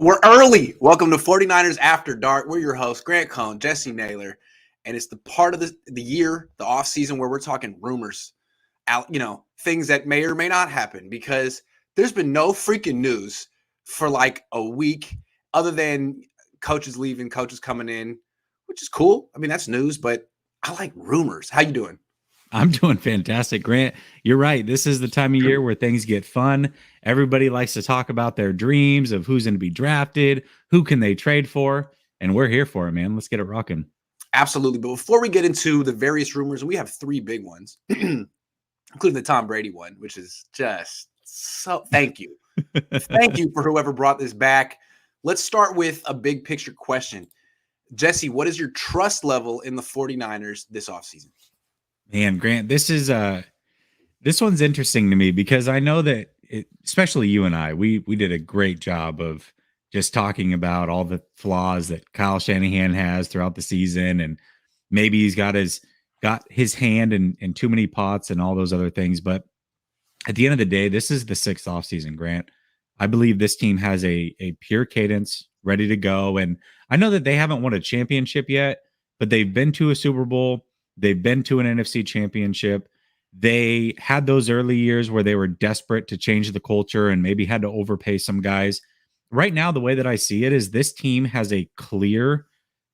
We're early. Welcome to 49ers After Dark. We're your hosts, Grant Cohn, Jessie Naylor, and it's the part of the year, the off season, where we're talking rumors, things that may or may not happen because there's been no freaking news for like a week other than coaches leaving, coaches coming in, which is cool. I mean, that's news, but I like rumors. How you doing? I'm doing fantastic, Grant. You're right. This is the time of year where things get fun. Everybody likes to talk about their dreams of who's going to be drafted, who can they trade for, and we're here for it, man. Let's get it rocking. Absolutely. But before we get into the various rumors, we have three big ones, including the Tom Brady one, which is just so thank you. Thank you for whoever brought this back. Let's start with a big picture question. Jesse, what is your trust level in the 49ers this offseason? Man, Grant, this one's interesting to me because I know that especially you and we did a great job of just talking about all the flaws that Kyle Shanahan has throughout the season, and maybe he's got his hand in too many pots and all those other things. But at the end of the day, this is the sixth offseason, Grant. I believe this team has a pure cadence ready to go. And I know that they haven't won a championship yet, but they've been to a Super Bowl. They've been to an NFC championship. They had those early years where they were desperate to change the culture and maybe had to overpay some guys. Right now, the way that I see it is this team has a clear,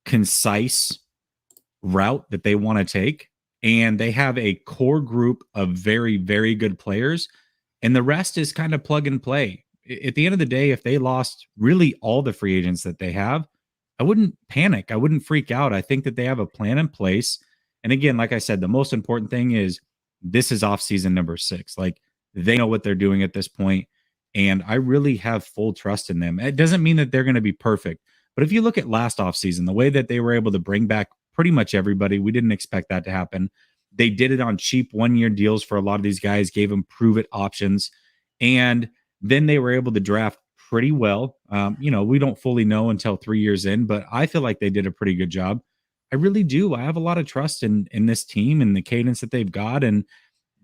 concise route that they want to take. And they have a core group of very, very good players. And the rest is kind of plug and play. At the end of the day, if they lost really all the free agents that they have, I wouldn't panic. I wouldn't freak out. I think that they have a plan in place. And again, like I said, the most important thing is this is off season number 6. Like they know what they're doing at this point, and I really have full trust in them. It doesn't mean that they're going to be perfect, but if you look at last off season, the way that they were able to bring back pretty much everybody, we didn't expect that to happen. They did it on cheap 1-year deals for a lot of these guys, gave them prove it options, and then they were able to draft pretty well. We don't fully know until 3 years in, but I feel like they did a pretty good job. I really do. I have a lot of trust in this team and the cadence that they've got, and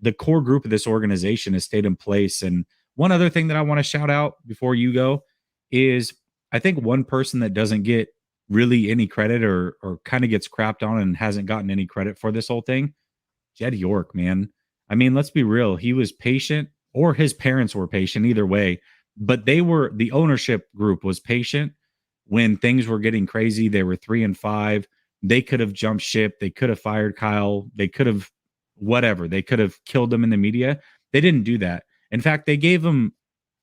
the core group of this organization has stayed in place. And one other thing that I want to shout out before you go is I think one person that doesn't get really any credit or kind of gets crapped on and hasn't gotten any credit for this whole thing, Jed York, man. I mean, let's be real. He was patient, or his parents were patient, either way. But the ownership group was patient when things were getting crazy. They were 3-5. They could have jumped ship. They could have fired Kyle. They could have whatever. They could have killed him in the media. They didn't do that. In fact, they gave him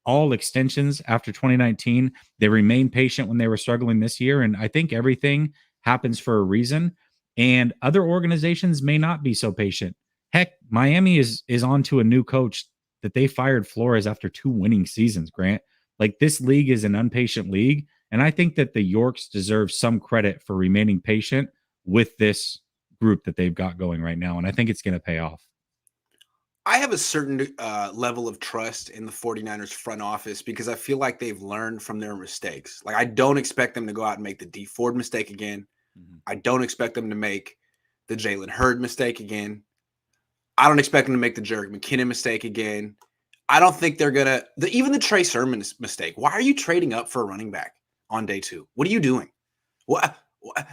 all extensions after 2019. They remained patient when they were struggling this year. And I think everything happens for a reason. And other organizations may not be so patient. Heck, Miami is on to a new coach that they fired Flores after 2 winning seasons, Grant. Like, this league is an impatient league. And I think that the Yorks deserve some credit for remaining patient with this group that they've got going right now. And I think it's going to pay off. I have a certain level of trust in the 49ers front office because I feel like they've learned from their mistakes. Like, I don't expect them to go out and make the D Ford mistake again. Mm-hmm. I don't expect them to make the Jalen Hurd mistake again. I don't expect them to make the Jerick McKinnon mistake again. I don't think they're going to – even the Trey Sermon mistake. Why are you trading up for a running back on day 2? What are you doing? Well,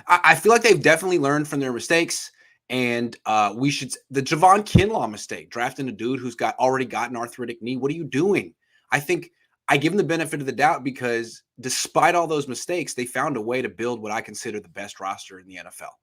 I feel like they've definitely learned from their mistakes. And the Javon Kinlaw mistake, drafting a dude who's already got an arthritic knee. What are you doing? I think I give them the benefit of the doubt because despite all those mistakes, they found a way to build what I consider the best roster in the NFL.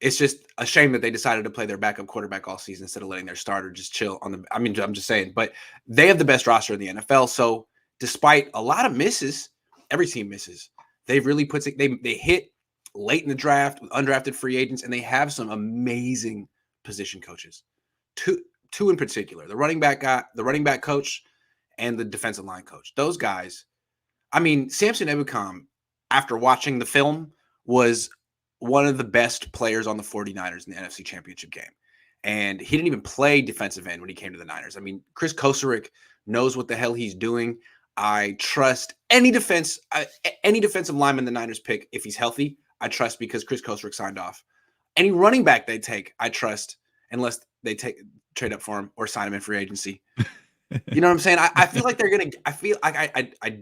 It's just a shame that they decided to play their backup quarterback all season instead of letting their starter just chill on the. I mean, I'm just saying, but they have the best roster in the NFL. So despite a lot of misses, every team misses. They've really they hit late in the draft with undrafted free agents, and they have some amazing position coaches. Two in particular, the running back coach, and the defensive line coach. Those guys, I mean, Samson Ebukam, after watching the film, was one of the best players on the 49ers in the NFC Championship game. And he didn't even play defensive end when he came to the Niners. I mean, Chris Kosarek knows what the hell he's doing. I trust any defensive lineman the Niners pick if he's healthy. I trust because Chris Kosarek signed off. Any running back they take, I trust, unless they trade up for him or sign him in free agency. You know what I'm saying? I feel like they're gonna. I feel like I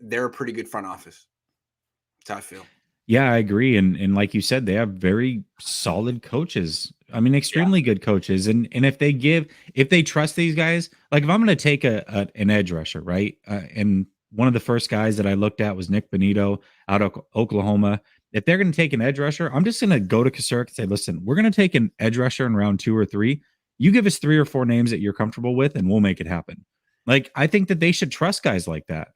they're a pretty good front office. That's how I feel. Yeah, I agree. And like you said, they have very solid coaches. I mean, Yeah. extremely good coaches. And if they trust these guys, like if I'm going to take an edge rusher, right? And one of the first guys that I looked at was Nick Benito out of Oklahoma. If they're going to take an edge rusher, I'm just going to go to Kasirk and say, listen, we're going to take an edge rusher in round 2 or 3. You give us 3 or 4 names that you're comfortable with, and we'll make it happen. Like, I think that they should trust guys like that.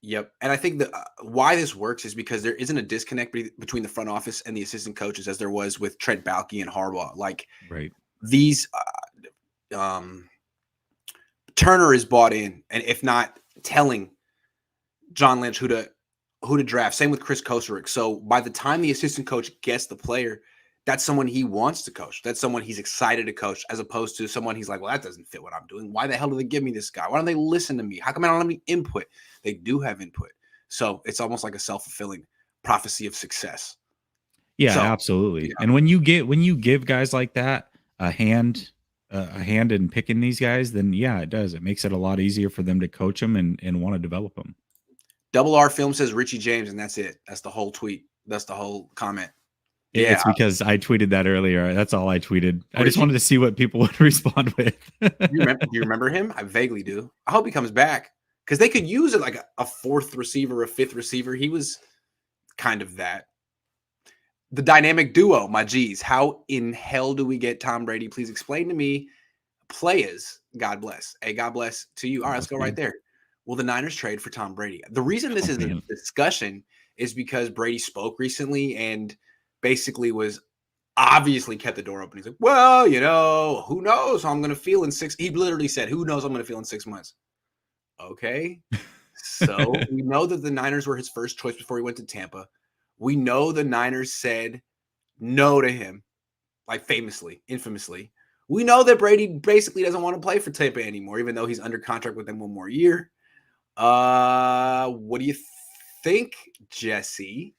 Yep. And I think why this works is because there isn't a disconnect between the front office and the assistant coaches as there was with Trent Baalke and Harbaugh. Like right. These Turner is bought in, and if not telling John Lynch who to draft. Same with Chris Kosarick. So by the time the assistant coach gets the player, that's someone he wants to coach. That's someone he's excited to coach, as opposed to someone he's like, well, that doesn't fit what I'm doing. Why the hell do they give me this guy? Why don't they listen to me? How come I don't have any input? They do have input. So it's almost like a self-fulfilling prophecy of success. Yeah, absolutely. Yeah. And when you give guys like that a hand in picking these guys, then yeah, it does. It makes it a lot easier for them to coach them and want to develop them. Double R Film says Richie James, and that's it. That's the whole tweet. That's the whole comment. Yeah, it's because I tweeted that earlier. That's all I tweeted. I just wanted to see what people would respond with. Do you remember him? I vaguely do. I hope he comes back because they could use it like a 4th receiver, a 5th receiver. He was kind of that. The dynamic duo, my G's. How in hell do we get Tom Brady? Please explain to me. Players, God bless. Hey, God bless to you. All right, let's go right there. Will the Niners trade for Tom Brady? The reason this is a discussion is because Brady spoke recently and basically was obviously kept the door open. He's like, well, who knows how I'm going to feel in 6. He literally said, who knows how I'm going to feel in 6 months. Okay. So we know that the Niners were his first choice before he went to Tampa. We know the Niners said no to him, like infamously. We know that Brady basically doesn't want to play for Tampa anymore, even though he's under contract with them 1 more year. What do you think, Jesse?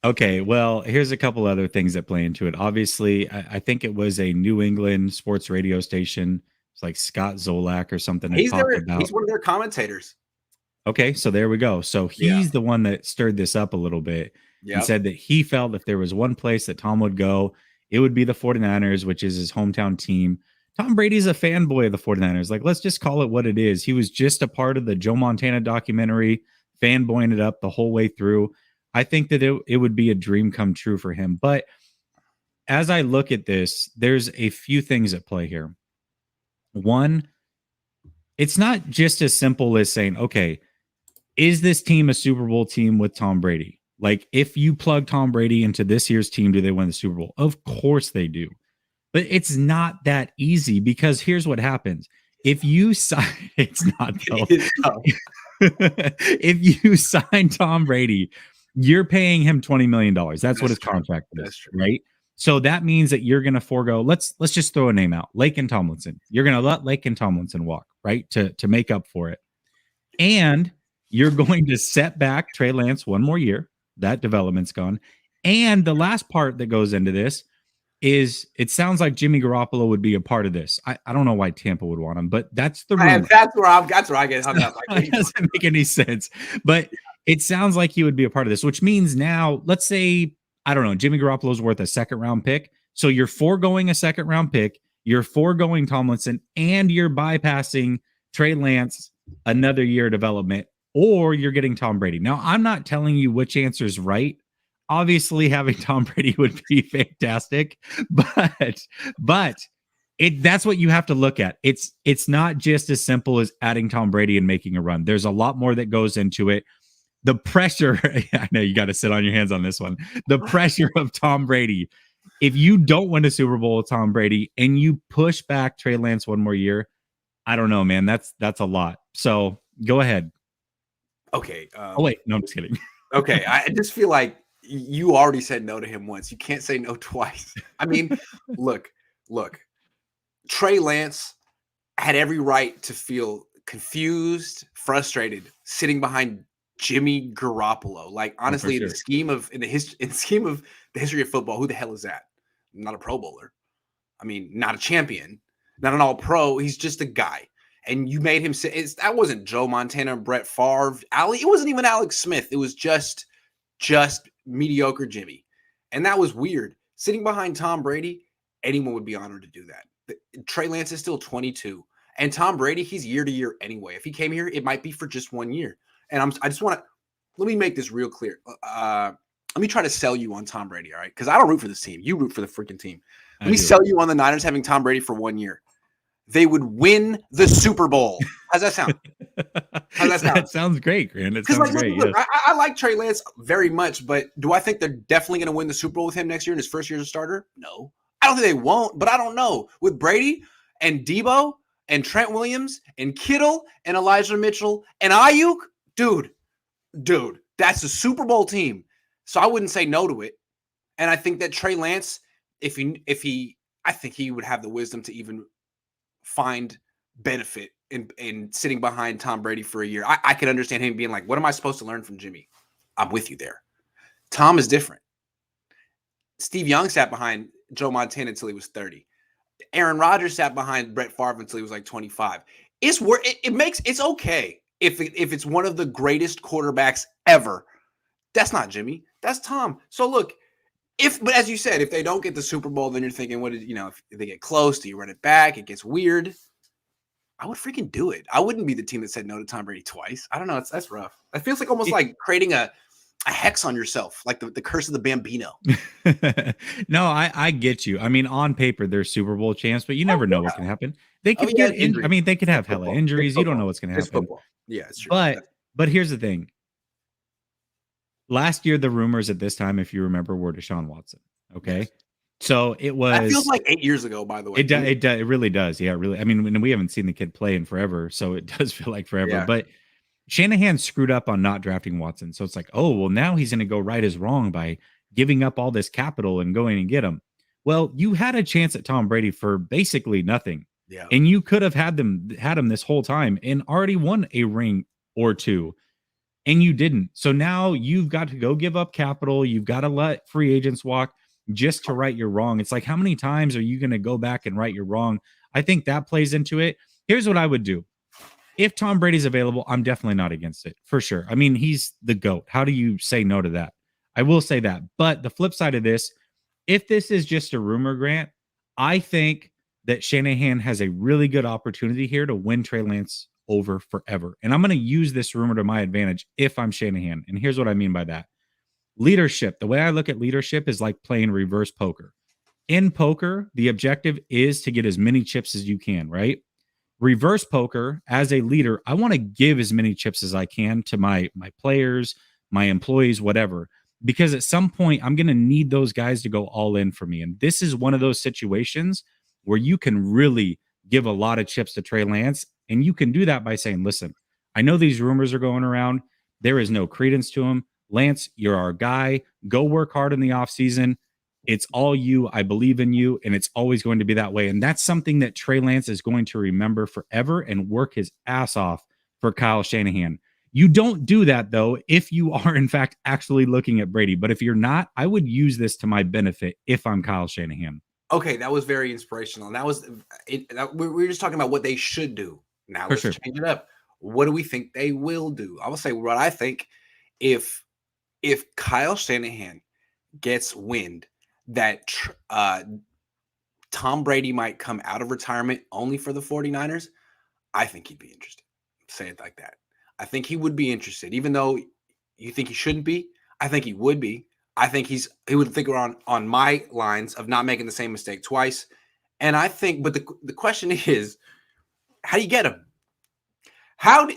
Okay, well, here's a couple other things that play into it. Obviously, I think it was a New England sports radio station. It's like Scott Zolak or something. He's one of their commentators. Okay, so there we go. So he's the one that stirred this up a little bit and said that he felt if there was one place that Tom would go, it would be the 49ers, which is his hometown team. Tom Brady's a fanboy of the 49ers. Like, let's just call it what it is. He was just a part of the Joe Montana documentary, fanboying it up the whole way through. I think that it would be a dream come true for him. But as I look at this, there's a few things at play here. One, it's not just as simple as saying, okay, is this team a Super Bowl team with Tom Brady? Like, if you plug Tom Brady into this year's team, do they win the Super Bowl? Of course they do. But it's not that easy because here's what happens. If you sign, it's not though. If you sign Tom Brady, you're paying him $20 million. That's what his contract is, right? So that means that you're going to forego. Let's just throw a name out, Laken Tomlinson. You're going to let Laken Tomlinson walk, right, to make up for it, and you're going to set back Trey Lance 1 more year. That development's gone, and the last part that goes into this is it sounds like Jimmy Garoppolo would be a part of this. I don't know why Tampa would want him, but that's the rumor. That's where I get hung up. Like, it doesn't make any sense, but it sounds like he would be a part of this, which means now, let's say, I don't know, Jimmy Garoppolo's worth a 2nd round pick. So you're foregoing a 2nd round pick, you're foregoing Tomlinson, and you're bypassing Trey Lance another year of development, or you're getting Tom Brady. Now, I'm not telling you which answer is right. Obviously, having Tom Brady would be fantastic, but that's what you have to look at. It's not just as simple as adding Tom Brady and making a run. There's a lot more that goes into it. The pressure, I know you got to sit on your hands on this one. The pressure of Tom Brady. If you don't win a Super Bowl with Tom Brady and you push back Trey Lance 1 more year, I don't know, man. That's a lot. So go ahead. Okay. Oh wait, no, I'm just kidding. Okay, I just feel like you already said no to him once. You can't say no twice. I mean, look. Trey Lance had every right to feel confused, frustrated, sitting behind Jimmy Garoppolo. Like, honestly, in the scheme of the history of football, who the hell is that? Not a Pro Bowler. I mean, not a champion, not an All-Pro. He's just a guy. and you made him sit. That wasn't Joe Montana, Brett Favre, it wasn't even Alex Smith. It was just mediocre Jimmy. And that was weird. Sitting behind Tom Brady, anyone would be honored to do that. Trey Lance is still 22. And Tom Brady, he's year to year anyway. If he came here, it might be for just 1 year. And I just want to, let me make this real clear. Let me try to sell you on Tom Brady, all right? Because I don't root for this team. You root for the freaking team. Let me sell you on the Niners having Tom Brady for 1 year. They would win the Super Bowl. How's that sound? That sounds great, Grant. It sounds great. Look, yes. I like Trey Lance very much, but do I think they're definitely going to win the Super Bowl with him next year in his first year as a starter? No. I don't think they won't, but I don't know. With Brady and Deebo and Trent Williams and Kittle and Elijah Mitchell and Ayuk, dude, that's a Super Bowl team. So I wouldn't say no to it. And I think that Trey Lance, I think he would have the wisdom to even find benefit in sitting behind Tom Brady for a year. I could understand him being like, what am I supposed to learn from Jimmy? I'm with you there. Tom is different. Steve Young sat behind Joe Montana until he was 30. Aaron Rodgers sat behind Brett Favre until he was like 25. It's okay if it's one of the greatest quarterbacks ever. That's not Jimmy. That's Tom. So look, but as you said, if they don't get the Super Bowl, then you're thinking, if they get close, do you run it back? It gets weird. I would freaking do it. I wouldn't be the team that said no to Tom Brady twice. I don't know. That's rough. It feels like almost like creating a hex on yourself, like the curse of the Bambino. No, I get you. I mean, on paper, they're Super Bowl champs, but you never know what can happen. They could get injured. I mean, they could have hella injuries. You don't know what's going to happen. Yeah, it's true. But here's the thing. Last year, the rumors at this time, if you remember, were Deshaun Watson. Okay. Yes. So it was. That feels like 8 years ago, by the way. It really does. Yeah, really. I mean, we haven't seen the kid play in forever, so it does feel like forever. Yeah. But Shanahan screwed up on not drafting Watson. So it's like, oh, well, now he's going to go right his wrong by giving up all this capital and going and get him. Well, you had a chance at Tom Brady for basically nothing. Yeah. And you could have had him this whole time and already won a ring or two. And you didn't. So now you've got to go give up capital. You've got to let free agents walk just to right your wrong. It's like, how many times are you going to go back and right your wrong? I think that plays into it. Here's what I would do. If Tom Brady's available, I'm definitely not against it, for sure. I mean, he's the GOAT. How do you say no to that? I will say that. But the flip side of this, if this is just a rumor, Grant, I think that Shanahan has a really good opportunity here to win Trey Lance over forever. And I'm going to use this rumor to my advantage if I'm Shanahan. And here's what I mean by that. Leadership. The way I look at leadership is like playing reverse poker. In poker, the objective is to get as many chips as you can, right? Reverse poker, as a leader, I want to give as many chips as I can to my players, my employees, whatever. Because at some point, I'm going to need those guys to go all in for me. And this is one of those situations where you can really give a lot of chips to Trey Lance. And you can do that by saying, listen, I know these rumors are going around. There is no credence to them. Lance, you're our guy. Go work hard in the offseason. It's all you. I believe in you. And it's always going to be that way. And that's something that Trey Lance is going to remember forever and work his ass off for Kyle Shanahan. You don't do that, though, if you are, in fact, actually looking at Brady. But if you're not, I would use this to my benefit if I'm Kyle Shanahan. Okay, that was very inspirational. And that was we were just talking about what they should do. Now let's change it up. What do we think they will do? I will say what I think. If Kyle Shanahan gets wind that Tom Brady might come out of retirement only for the 49ers, I think he'd be interested. Say it like that. I think he would be interested, even though you think he shouldn't be. I think he would be. I think he would think around on my lines of not making the same mistake twice. And I think, but the question is, how do you get him?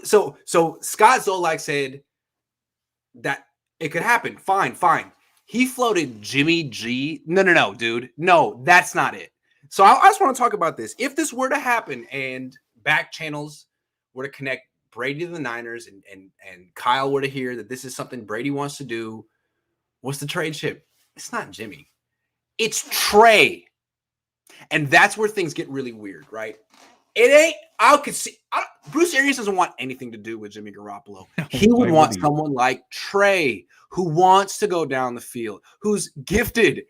So Scott Zolak said that it could happen. Fine. He floated Jimmy G. No, dude. No, that's not it. So I just want to talk about this. If this were to happen and back channels were to connect Brady to the Niners and Kyle were to hear that this is something Brady wants to do, what's the trade chip? It's not Jimmy. It's Trey. And that's where things get really weird, right? It ain't. Bruce Arians doesn't want anything to do with Jimmy Garoppolo. He would want someone like Trey, who wants to go down the field, who's gifted.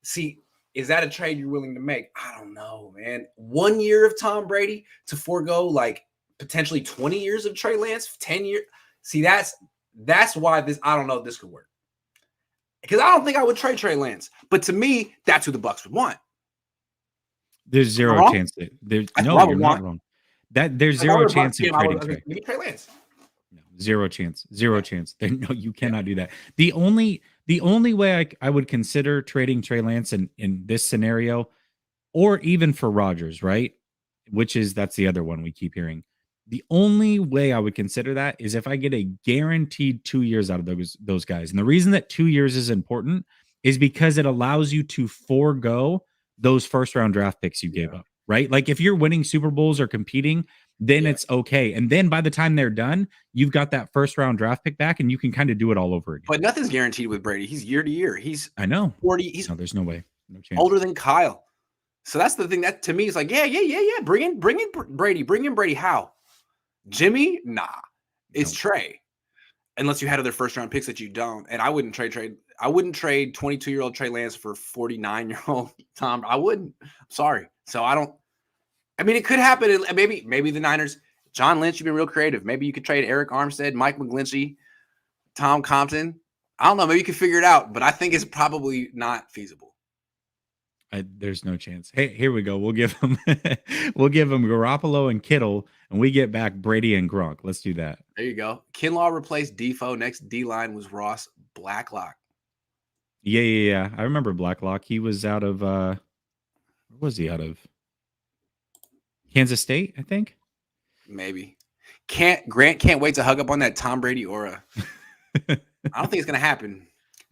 See, is that a trade you're willing to make? I don't know, man. 1 year of Tom Brady to forego like potentially 20 years of Trey Lance, 10 years. See, that's why I don't know if this could work. Because I don't think I would trade Trey Lance. But to me, that's who the Bucs would want. There's zero chance that no, you're not wrong. There's zero chance of trading Trey. Give me Trey Lance. No, zero chance. Zero chance. No, you cannot do that. The only way I would consider trading Trey Lance in this scenario, or even for Rodgers, right? That's the other one we keep hearing. The only way I would consider that is if I get a guaranteed 2 years out of those guys. And the reason that 2 years is important is because it allows you to forego those first round draft picks you gave up, right? Like if you're winning Super Bowls or competing, then it's okay. And then by the time they're done, you've got that first round draft pick back and you can kind of do it all over again. But nothing's guaranteed with Brady. He's year to year. I know 40. There's no way. No chance. Older than Kyle. So that's the thing that to me is like, yeah. Bring in Brady. Bring in Brady. How? Jimmy? Nah. It's Trey. Unless you had other first round picks that you don't. And I wouldn't trade 22-year-old Trey Lance for 49-year-old Tom. I wouldn't. Sorry. So it could happen. Maybe the Niners, John Lynch, you've been real creative. Maybe you could trade Eric Armstead, Mike McGlinchey, Tom Compton. I don't know. Maybe you could figure it out, but I think it's probably not feasible. There's no chance. Hey, here we go. We'll give them Garoppolo and Kittle, and we get back Brady and Gronk. Let's do that. There you go. Kinlaw replaced Defoe. Next D-line was Ross Blacklock. Yeah. I remember Blacklock. He was out of where was he out of? Kansas State, I think. Maybe. Grant can't wait to hug up on that Tom Brady aura. I don't think it's gonna happen.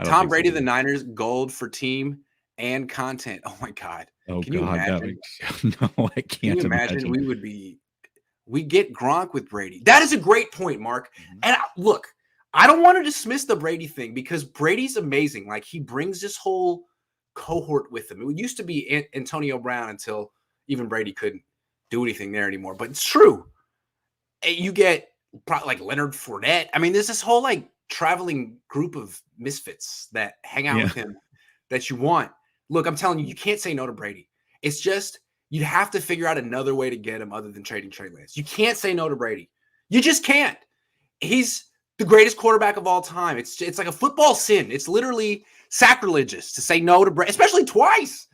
Tom Brady, the Niners, gold for team and content. Oh my God. Oh, can you imagine? No, I can't. Can you imagine? We get Gronk with Brady. That is a great point, Mark. Mm-hmm. And look, I don't want to dismiss the Brady thing because Brady's amazing. Like he brings this whole cohort with him. It used to be Antonio Brown until even Brady couldn't do anything there anymore. But it's true. You get like Leonard Fournette. I mean, there's this whole like traveling group of misfits that hang out with him that you want. Look, I'm telling you, you can't say no to Brady. It's just you have to figure out another way to get him other than trading Trey Lance. You can't say no to Brady. You just can't. He's the greatest quarterback of all time. It's like a football sin. It's literally sacrilegious to say no to Brady, especially twice.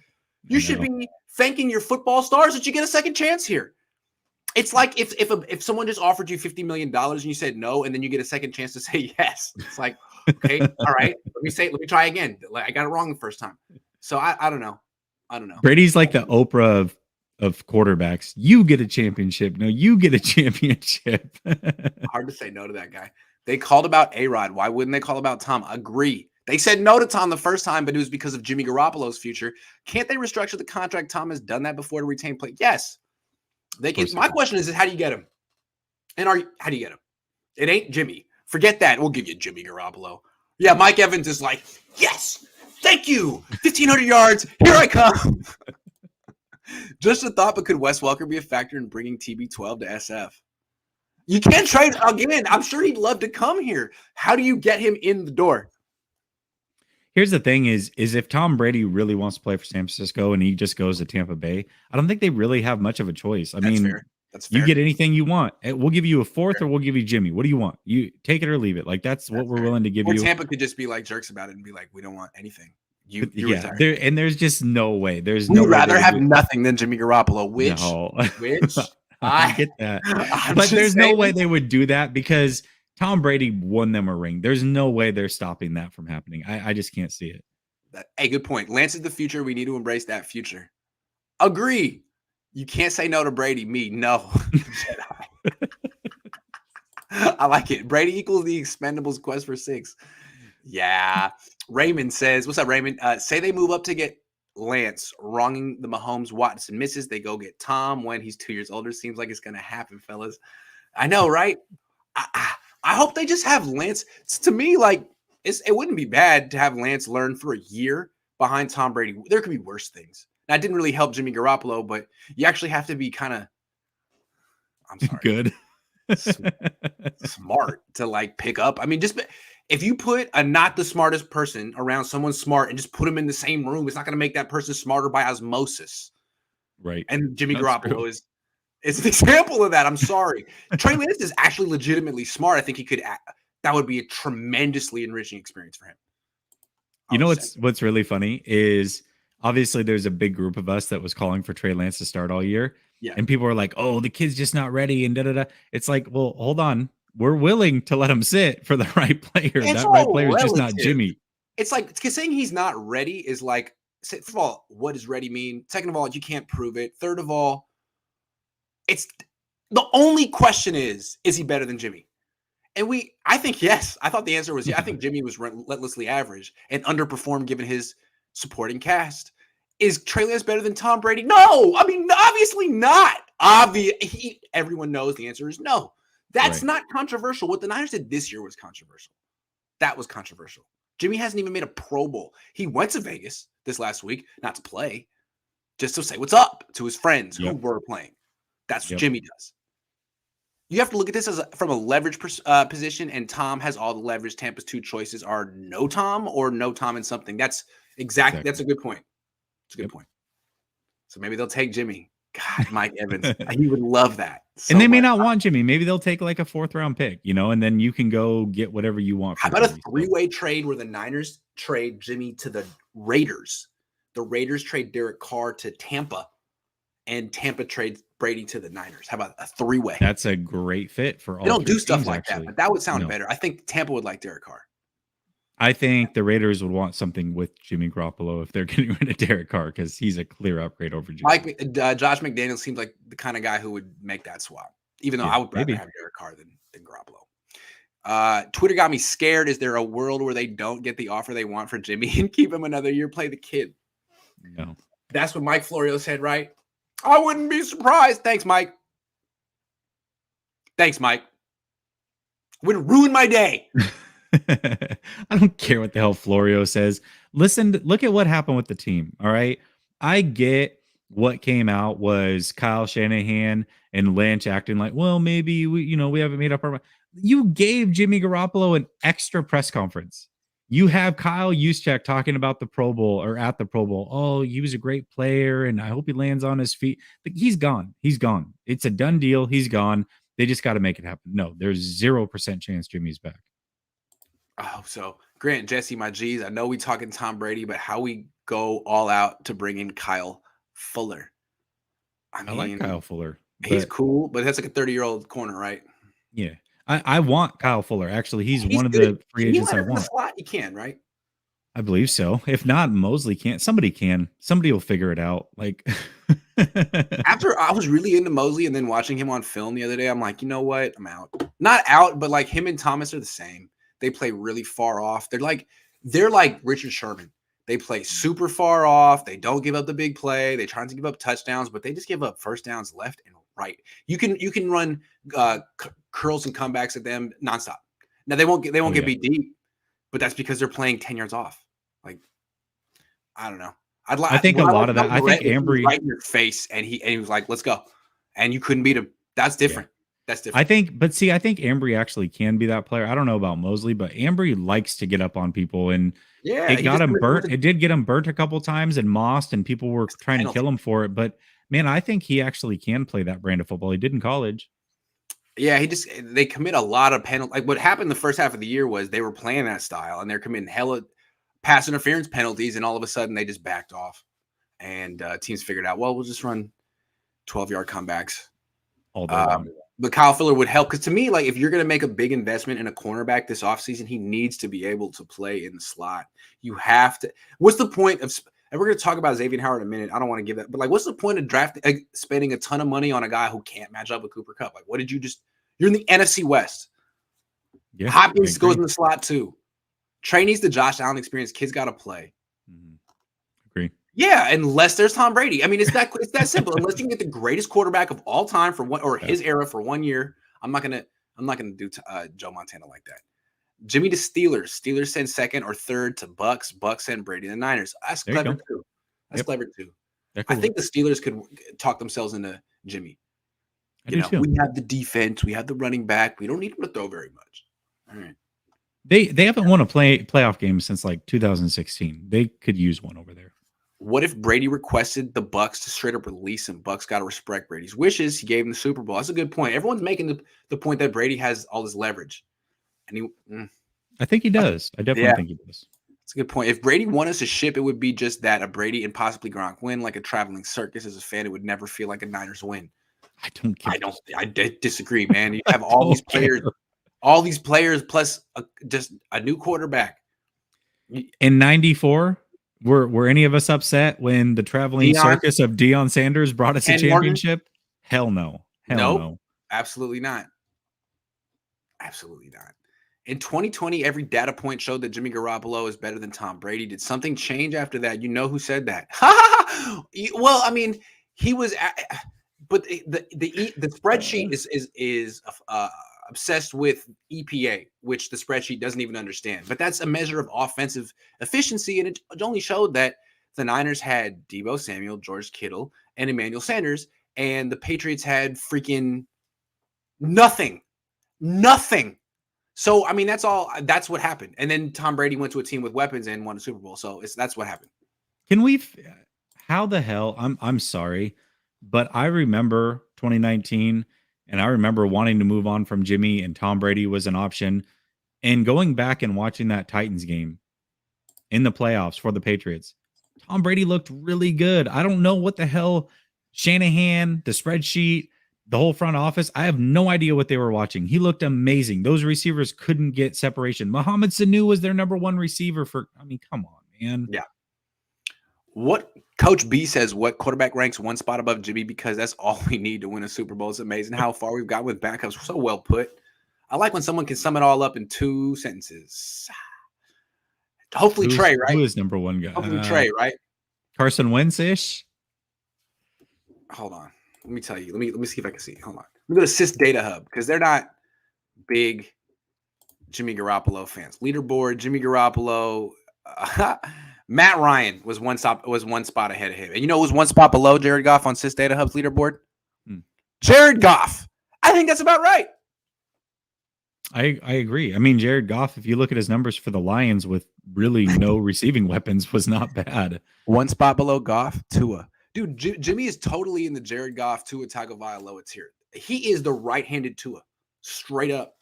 You should be thanking your football stars that you get a second chance here. It's like if someone just offered you $50 million and you said no, and then you get a second chance to say yes. It's like, okay, all right, let me try again. Like I got it wrong the first time. So I don't know. Brady's like the Oprah of quarterbacks. You get a championship. No, you get a championship. Hard to say no to that guy. They called about A-Rod. Why wouldn't they call about Tom? Agree. They said no to Tom the first time, but it was because of Jimmy Garoppolo's future. Can't they restructure the contract? Tom has done that before to retain play. Yes. They can. My question is how do you get him? And how do you get him? It ain't Jimmy. Forget that. We'll give you Jimmy Garoppolo. Yeah, Mike Evans is like, yes. Thank you. 1,500 yards. Here I come. Just a thought, but could Wes Welker be a factor in bringing TB12 to SF? You can't trade again. I'm sure he'd love to come here. How do you get him in the door? Here's the thing is if Tom Brady really wants to play for San Francisco and he just goes to Tampa Bay, I don't think they really have much of a choice. I mean, that's fair. You get anything you want. We'll give you a fourth or we'll give you Jimmy. What do you want? You take it or leave it. Like that's what we're willing to give you. Tampa could just be like jerks about it and be like, we don't want anything. There's just no way. There's no. We'd rather have nothing than Jimmy Garoppolo. Which I get that, but there's no way they would do that because Tom Brady won them a ring. There's no way they're stopping that from happening. I just can't see it. Hey, good point. Lance is the future. We need to embrace that future. Agree. You can't say no to Brady. Me, no. I like it. Brady equals the Expendables quest for 6. Yeah. Raymond says, what's up, Raymond? Say they move up to get Lance, wronging the Mahomes Watson misses. They go get Tom when he's 2 years older. Seems like it's going to happen, fellas. I know, right? I hope they just have Lance. To me, like, it wouldn't be bad to have Lance learn for a year behind Tom Brady. There could be worse things. Now, it didn't really help Jimmy Garoppolo, but you actually have to be kind of, I'm sorry, good, smart to like pick up. I mean, just if you put a not the smartest person around someone smart and just put them in the same room, it's not going to make that person smarter by osmosis. Right. And Jimmy Garoppolo is It's an example of that. I'm sorry. Trey Lance is actually legitimately smart. I think he could. That would be a tremendously enriching experience for him. You know what's really funny is obviously there's a big group of us that was calling for Trey Lance to start all year. Yeah. And people are like, oh, the kid's just not ready and da-da-da. It's like, well, hold on. We're willing to let him sit for the right player. It's that right all player is just not relative. Jimmy. It's like saying he's not ready is like, first of all, what does ready mean? Second of all, you can't prove it. Third of all, it's the only question is he better than Jimmy? And I think yes. I thought the answer was yeah. I think Jimmy was relentlessly average and underperformed given his supporting cast. Is Trey Lance better than Tom Brady? No. I mean, obviously not. Everyone knows the answer is no. That's not controversial. What the Niners did this year was controversial. That was controversial. Jimmy hasn't even made a Pro Bowl. He went to Vegas this last week, not to play, just to say what's up to his friends who were playing. That's what Jimmy does. You have to look at this from a leverage position, and Tom has all the leverage. Tampa's two choices are no Tom or no Tom and something. That's exactly. That's a good point. It's a good point. So maybe they'll take Jimmy. God, Mike Evans. He would love that. And they may not want Jimmy. Maybe they'll take like a 4th round pick, and then you can go get whatever you want. How about a 3-way trade where the Niners trade Jimmy to the Raiders? The Raiders trade Derek Carr to Tampa, and Tampa trades Brady to the Niners. How about a 3-way? That's a great fit for all. They don't do stuff like that, but that would sound better. I think Tampa would like Derek Carr. I think the Raiders would want something with Jimmy Garoppolo if they're getting rid of Derek Carr because he's a clear upgrade over Jimmy. Josh McDaniels seems like the kind of guy who would make that swap, even though I would rather have Derek Carr than Garoppolo. Twitter got me scared. Is there a world where they don't get the offer they want for Jimmy and keep him another year, play the kid? No. That's what Mike Florio said, right? I wouldn't be surprised. Thanks, Mike. Would ruin my day. I don't care what the hell Florio says. Look at what happened with the team. All right. I get what came out was Kyle Shanahan and Lynch acting like, well, maybe we haven't made up our mind. You gave Jimmy Garoppolo an extra press conference. You have Kyle Juszczyk talking about the Pro Bowl or at the Pro Bowl. Oh, he was a great player, and I hope he lands on his feet. He's gone. He's gone. It's a done deal. He's gone. They just got to make it happen. No, there's 0% chance Jimmy's back. Oh, so Grant, Jesse, my G's. I know we talking Tom Brady, but how we go all out to bring in Kyle Fuller? I like Kyle Fuller. He's cool, but that's like a 30-year-old corner, right? Yeah. I want Kyle Fuller. Actually, he's one of the free agents I want. Slot? You can, right? I believe so. If not, Mosley can't. Somebody can. Somebody will figure it out. Like after I was really into Mosley and then watching him on film the other day, I'm like, you know what? I'm out. Not out, but like him and Thomas are the same. They play really far off. They're like Richard Sherman. They play super far off. They don't give up the big play. They try to give up touchdowns, but they just give up first downs left and right. You can run curls and comebacks at them nonstop. Now they won't get beat deep, but that's because they're playing 10 yards off. Like I don't know. I think a lot of that. I think Ambry right in your face, and he was like, "Let's go," and you couldn't beat him. That's different. Yeah. That's different. I think Ambry actually can be that player. I don't know about Mosley, but Ambry likes to get up on people, and it got him burnt. It did get him burnt a couple times and mossed, and people were trying to kill him for it. But man, I think he actually can play that brand of football. He did in college. Yeah, they commit a lot of penalties. Like what happened the first half of the year was they were playing that style, and they're committing hella pass interference penalties, and all of a sudden they just backed off, and teams figured out, well, we'll just run 12-yard comebacks all day long. But Kyle Fuller would help because to me, like if you're going to make a big investment in a cornerback this offseason, he needs to be able to play in the slot. You have to. What's the point of? And we're going to talk about Xavien Howard in a minute. I don't want to give that, but like, what's the point of spending a ton of money on a guy who can't match up with Cooper Kupp? Like, what did you just? You're in the NFC West. Yeah, Hopkins goes in the slot too. Trey needs the Josh Allen experience. Kids got to play. Mm-hmm. Agree. Yeah, unless there's Tom Brady. I mean, it's that simple. Unless you can get the greatest quarterback of all time for one or his era for 1 year, I'm not gonna do Joe Montana like that. Jimmy to Steelers. Steelers send second or third to Bucks. Bucks send Brady to the Niners. That's clever too. That's clever too. I think the Steelers could talk themselves into Jimmy. We have the defense. We have the running back. We don't need him to throw very much. All right. They haven't won a playoff game since like 2016. They could use one over there. What if Brady requested the Bucks to straight up release him? Bucks got to respect Brady's wishes. He gave him the Super Bowl. That's a good point. Everyone's making the point that Brady has all this leverage. And I think he does. I definitely think he does. That's a good point. If Brady wanted us to ship, it would be just that, a Brady and possibly Gronk win, like a traveling circus. As a fan, it would never feel like a Niners win. I disagree, man. You have all these players plus just a new quarterback. In '94, were any of us upset when the traveling circus of Deion Sanders brought us a championship? Martin? Hell no. No. Absolutely not. Absolutely not. In 2020, every data point showed that Jimmy Garoppolo is better than Tom Brady. Did something change after that? You know who said that? Well, I mean, he was, but the spreadsheet is obsessed with EPA, which the spreadsheet doesn't even understand. But that's a measure of offensive efficiency, and it only showed that the Niners had Deebo Samuel, George Kittle, and Emmanuel Sanders, and the Patriots had freaking nothing. So, I mean, that's what happened. And then Tom Brady went to a team with weapons and won a Super Bowl. So that's what happened. How the hell? I'm sorry, but I remember 2019 and I remember wanting to move on from Jimmy, and Tom Brady was an option. And going back and watching that Titans game in the playoffs for the Patriots, Tom Brady looked really good. I don't know what the hell Shanahan, the spreadsheet, the whole front office, I have no idea what they were watching. He looked amazing. Those receivers couldn't get separation. Mohamed Sanu was their number one receiver come on, man. Yeah. What Coach B says, what quarterback ranks one spot above Jimmy, because that's all we need to win a Super Bowl. It's amazing how far we've got with backups. So well put. I like when someone can sum it all up in 2 sentences. Hopefully Trey, right? Who is number one guy? Hopefully Trey, right? Carson Wentz-ish? Hold on. Let me tell you. Let me see if I can see. Hold on. Let me go to Sys Data Hub, because they're not big Jimmy Garoppolo fans. Leaderboard, Jimmy Garoppolo. Matt Ryan was one spot ahead of him. And you know who's one spot below Jared Goff on Sys Data Hub's leaderboard? Jared Goff. I think that's about right. I agree. I mean, Jared Goff, if you look at his numbers for the Lions with really no receiving weapons, was not bad. One spot below Goff, Tua. Dude, Jimmy is totally in the Jared Goff, Tua Tagovailoa tier. He is the right-handed Tua, straight up.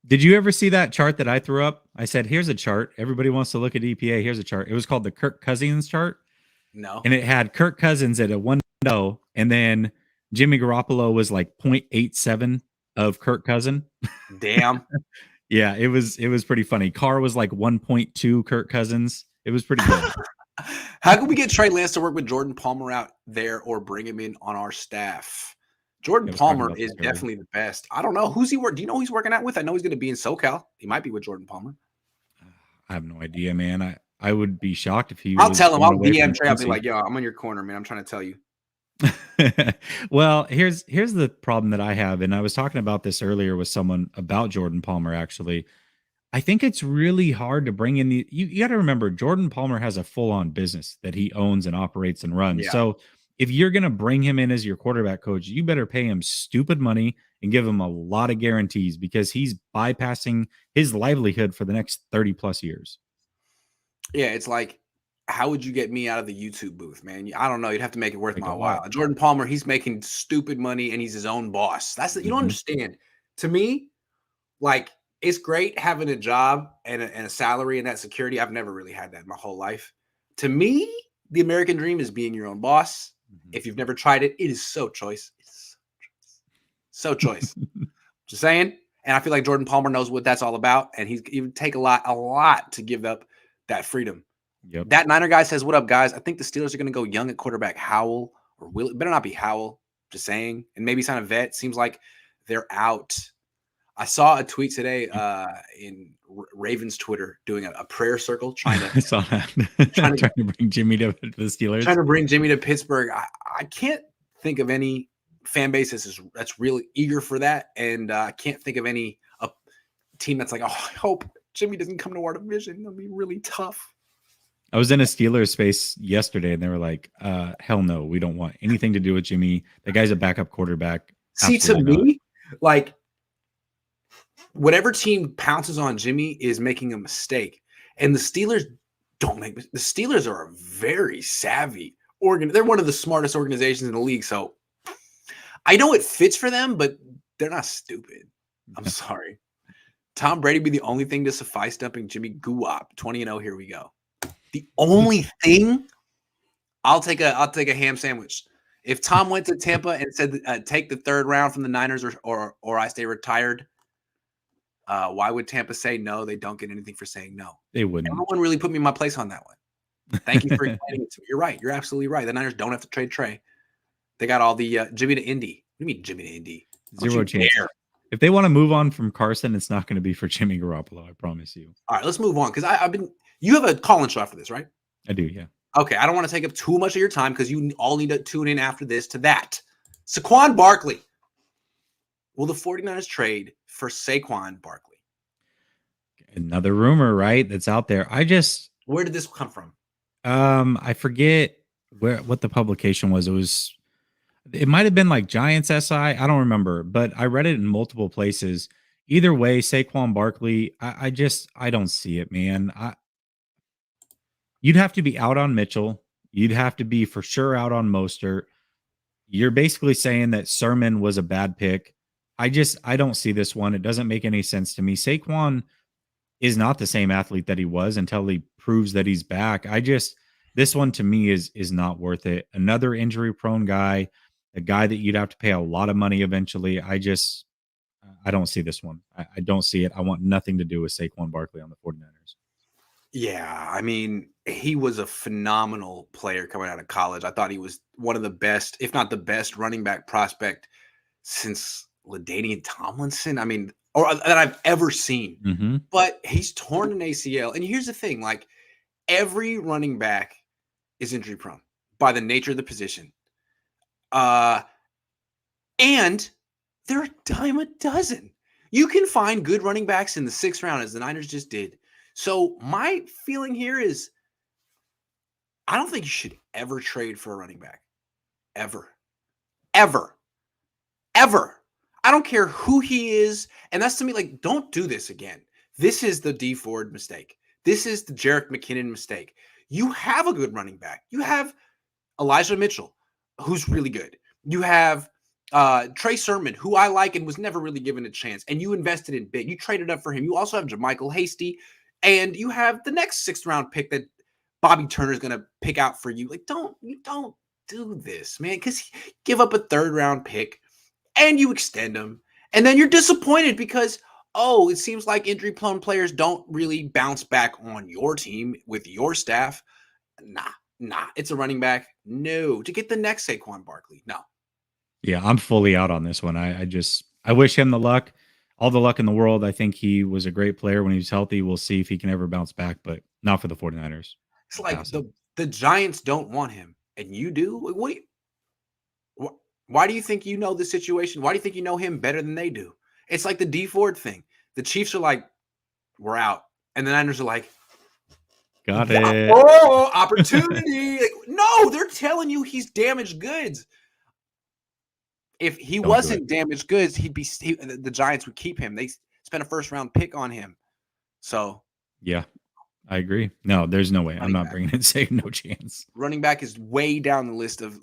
Did you ever see that chart that I threw up? I said, here's a chart. Everybody wants to look at EPA. Here's a chart. It was called the Kirk Cousins chart. No. And it had Kirk Cousins at a 1.0, and then Jimmy Garoppolo was like 0.87 of Kirk Cousin. Damn. Yeah, it was pretty funny. Carr was like 1.2 Kirk Cousins. It was pretty good. How can we get Trey Lance to work with Jordan Palmer out there or bring him in on our staff? Jordan Palmer is definitely the best. I don't know. Who's he work? Do you know who he's working out with? I know he's going to be in SoCal. He might be with Jordan Palmer. I have no idea, man. I would be shocked if he I'll tell him. I'll DM Trey. I'll be like, yo, I'm on your corner, man. I'm trying to tell you. Well, here's the problem that I have, and I was talking about this earlier with someone about Jordan Palmer, actually. I think it's really hard to bring in you got to remember, Jordan Palmer has a full-on business that he owns and operates and runs. Yeah. So if you're going to bring him in as your quarterback coach, you better pay him stupid money and give him a lot of guarantees, because he's bypassing his livelihood for the next 30 plus years. Yeah. It's like, how would you get me out of the YouTube booth, man? I don't know. You'd have to make it worth my while. Jordan Palmer, he's making stupid money and he's his own boss. You don't understand. To me, like, it's great having a job and a salary and that security. I've never really had that my whole life. To me, the American dream is being your own boss. Mm-hmm. If you've never tried it, it is so choice. It's so choice. Just saying. And I feel like Jordan Palmer knows what that's all about. And he would take a lot to give up that freedom. Yep. That Niner guy says, what up, guys? I think the Steelers are going to go young at quarterback. Howell or Will. It better not be Howell. Just saying. And maybe sign a vet. Seems like they're out. I saw a tweet today in Ravens Twitter doing a prayer circle trying to, I saw that. trying to bring Jimmy to the Steelers. Trying to bring Jimmy to Pittsburgh. I can't think of any fan base that's really eager for that, and I can't think of any team that's like, oh, I hope Jimmy doesn't come to our division. It'll be really tough. I was in a Steelers space yesterday, and they were like, hell no, we don't want anything to do with Jimmy. The guy's a backup quarterback. See, to me, like, whatever team pounces on Jimmy is making a mistake. And the Steelers don't make the Steelers are a very savvy they're one of the smartest organizations in the league. So I know it fits for them, but they're not stupid. I'm sorry. Tom Brady be the only thing to suffice dumping Jimmy Guap 20-0. Here we go. The only thing I'll take a ham sandwich. If Tom went to Tampa and said take the third round from the Niners or I stay retired, why would Tampa say no? They don't get anything for saying no. They wouldn't. Everyone really put me in my place on that one. Thank you for explaining it to me. You're right. You're absolutely right. The Niners don't have to trade Trey. They got all the Jimmy to Indy. What do you mean Jimmy to Indy? Zero chance. If they want to move on from Carson, it's not going to be for Jimmy Garoppolo. I promise you. All right, let's move on because you have a call-in show after this, right? I do, yeah. Okay, I don't want to take up too much of your time because you all need to tune in after this to that. Saquon Barkley. Will the 49ers trade for Saquon Barkley? Another rumor, right? That's out there. Where did this come from? I forget what the publication was. It might have been like Giants SI. I don't remember, but I read it in multiple places. Either way, Saquon Barkley, I don't see it, man. You'd have to be out on Mitchell. You'd have to be for sure out on Mostert. You're basically saying that Sermon was a bad pick. I don't see this one. It doesn't make any sense to me. Saquon is not the same athlete that he was until he proves that he's back. This one to me is not worth it. Another injury prone guy, a guy that you'd have to pay a lot of money eventually. I don't see this one. I don't see it. I want nothing to do with Saquon Barkley on the 49ers. Yeah, I mean, he was a phenomenal player coming out of college. I thought he was one of the best, if not the best, running back prospect since LaDainian Tomlinson. I mean, or that I've ever seen. Mm-hmm. But he's torn an ACL. And here's the thing, like every running back is injury prone by the nature of the position. And they're a dime a dozen. You can find good running backs in the 6th round, as the Niners just did. So my feeling here is I don't think you should ever trade for a running back. Ever. Ever. Ever. I don't care who he is. And that's to me, like, don't do this again. This is the D Ford mistake. This is the Jerick McKinnon mistake. You have a good running back. You have Elijah Mitchell, who's really good. You have Trey Sermon, who I like and was never really given a chance. And you invested in big. You traded up for him. You also have JaMychal Hasty. And you have the next 6th round pick that Bobby Turner's going to pick out for you. Like, you don't do this, man, because give up a 3rd round pick and you extend them. And then you're disappointed because, it seems like injury prone players don't really bounce back on your team with your staff. Nah, it's a running back. No, to get the next Saquon Barkley. No. Yeah, I'm fully out on this one. I wish him the luck. All the luck in the world. I think he was a great player when he was healthy. We'll see if he can ever bounce back, but not for the 49ers. It's like the Giants don't want him, and you do? Why do you think you know the situation? Why do you think you know him better than they do? It's like the D Ford thing. The Chiefs are like, we're out. And the Niners are like, got it. Oh, opportunity. Like, no, they're telling you he's damaged goods. If he wasn't damaged goods, the Giants would keep him. They spent a 1st round pick on him. So, yeah, I agree. No, there's no way. I'm not bringing it. Say no chance. Running back is way down the list of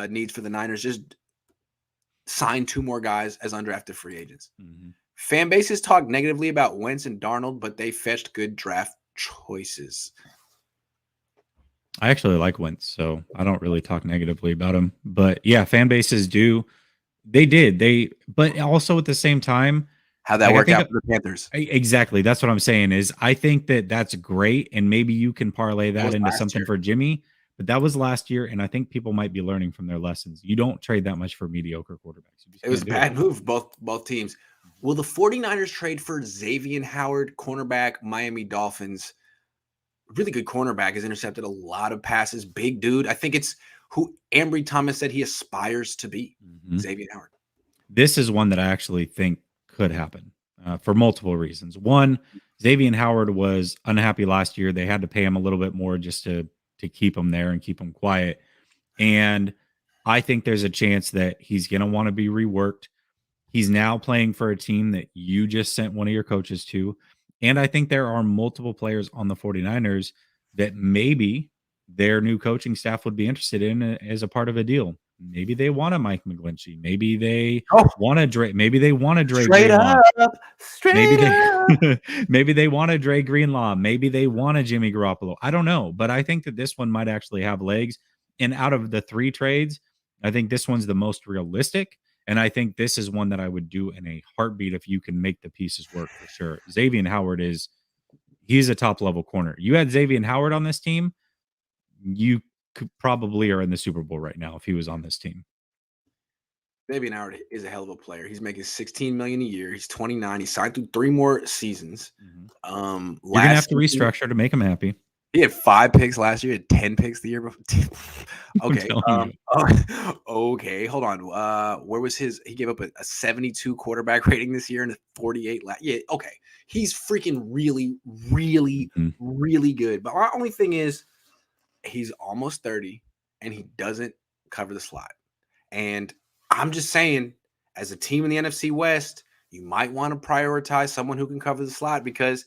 needs for the Niners. Just sign 2 more guys as undrafted free agents. Mm-hmm. Fan bases talk negatively about Wentz and Darnold, but they fetched good draft choices. I actually like Wentz, so I don't really talk negatively about him. But yeah, fan bases do. They did. But also at the same time, how that worked out for the Panthers. Exactly. That's what I'm saying is I think that's great. And maybe you can parlay that into something for Jimmy, but that was last year. And I think people might be learning from their lessons. You don't trade that much for mediocre quarterbacks. It was a bad move, both teams. Will the 49ers trade for Xavien Howard, cornerback, Miami Dolphins? Really good cornerback, has intercepted a lot of passes. Big dude. I think it's who Ambry Thomas said he aspires to be. Mm-hmm. Xavien Howard. This is one that I actually think could happen for multiple reasons. One, Xavien Howard was unhappy last year. They had to pay him a little bit more just to keep him there and keep him quiet. And I think there's a chance that he's going to want to be reworked. He's now playing for a team that you just sent one of your coaches to. And I think there are multiple players on the 49ers that maybe their new coaching staff would be interested in as a part of a deal. Maybe they want a Mike McGlinchey. Maybe they Oh, want to Dre. Maybe they want to Dre straight Greenlaw. up, Maybe straight up. maybe they want a Dre Greenlaw. Maybe they want a Jimmy Garoppolo. I don't know, but I think that this one might actually have legs. And out of the 3 trades, I think this one's the most realistic. And I think this is one that I would do in a heartbeat if you can make the pieces work for sure. Xavien Howard he's a top level corner. You had Xavien Howard on this team, you could probably are in the Super Bowl right now if he was on this team. Xavien Howard is a hell of a player. He's making $16 million a year. He's 29. He signed through 3 more seasons. You're gonna have to restructure to make him happy. He had 5 picks last year. He had 10 picks the year before. Okay. Okay. Hold on. Where was his? He gave up a 72 quarterback rating this year and a 48 last. Yeah. Okay. He's freaking really, really, really good. But my only thing is, he's almost 30 and he doesn't cover the slot. And I'm just saying, as a team in the NFC West, you might want to prioritize someone who can cover the slot because,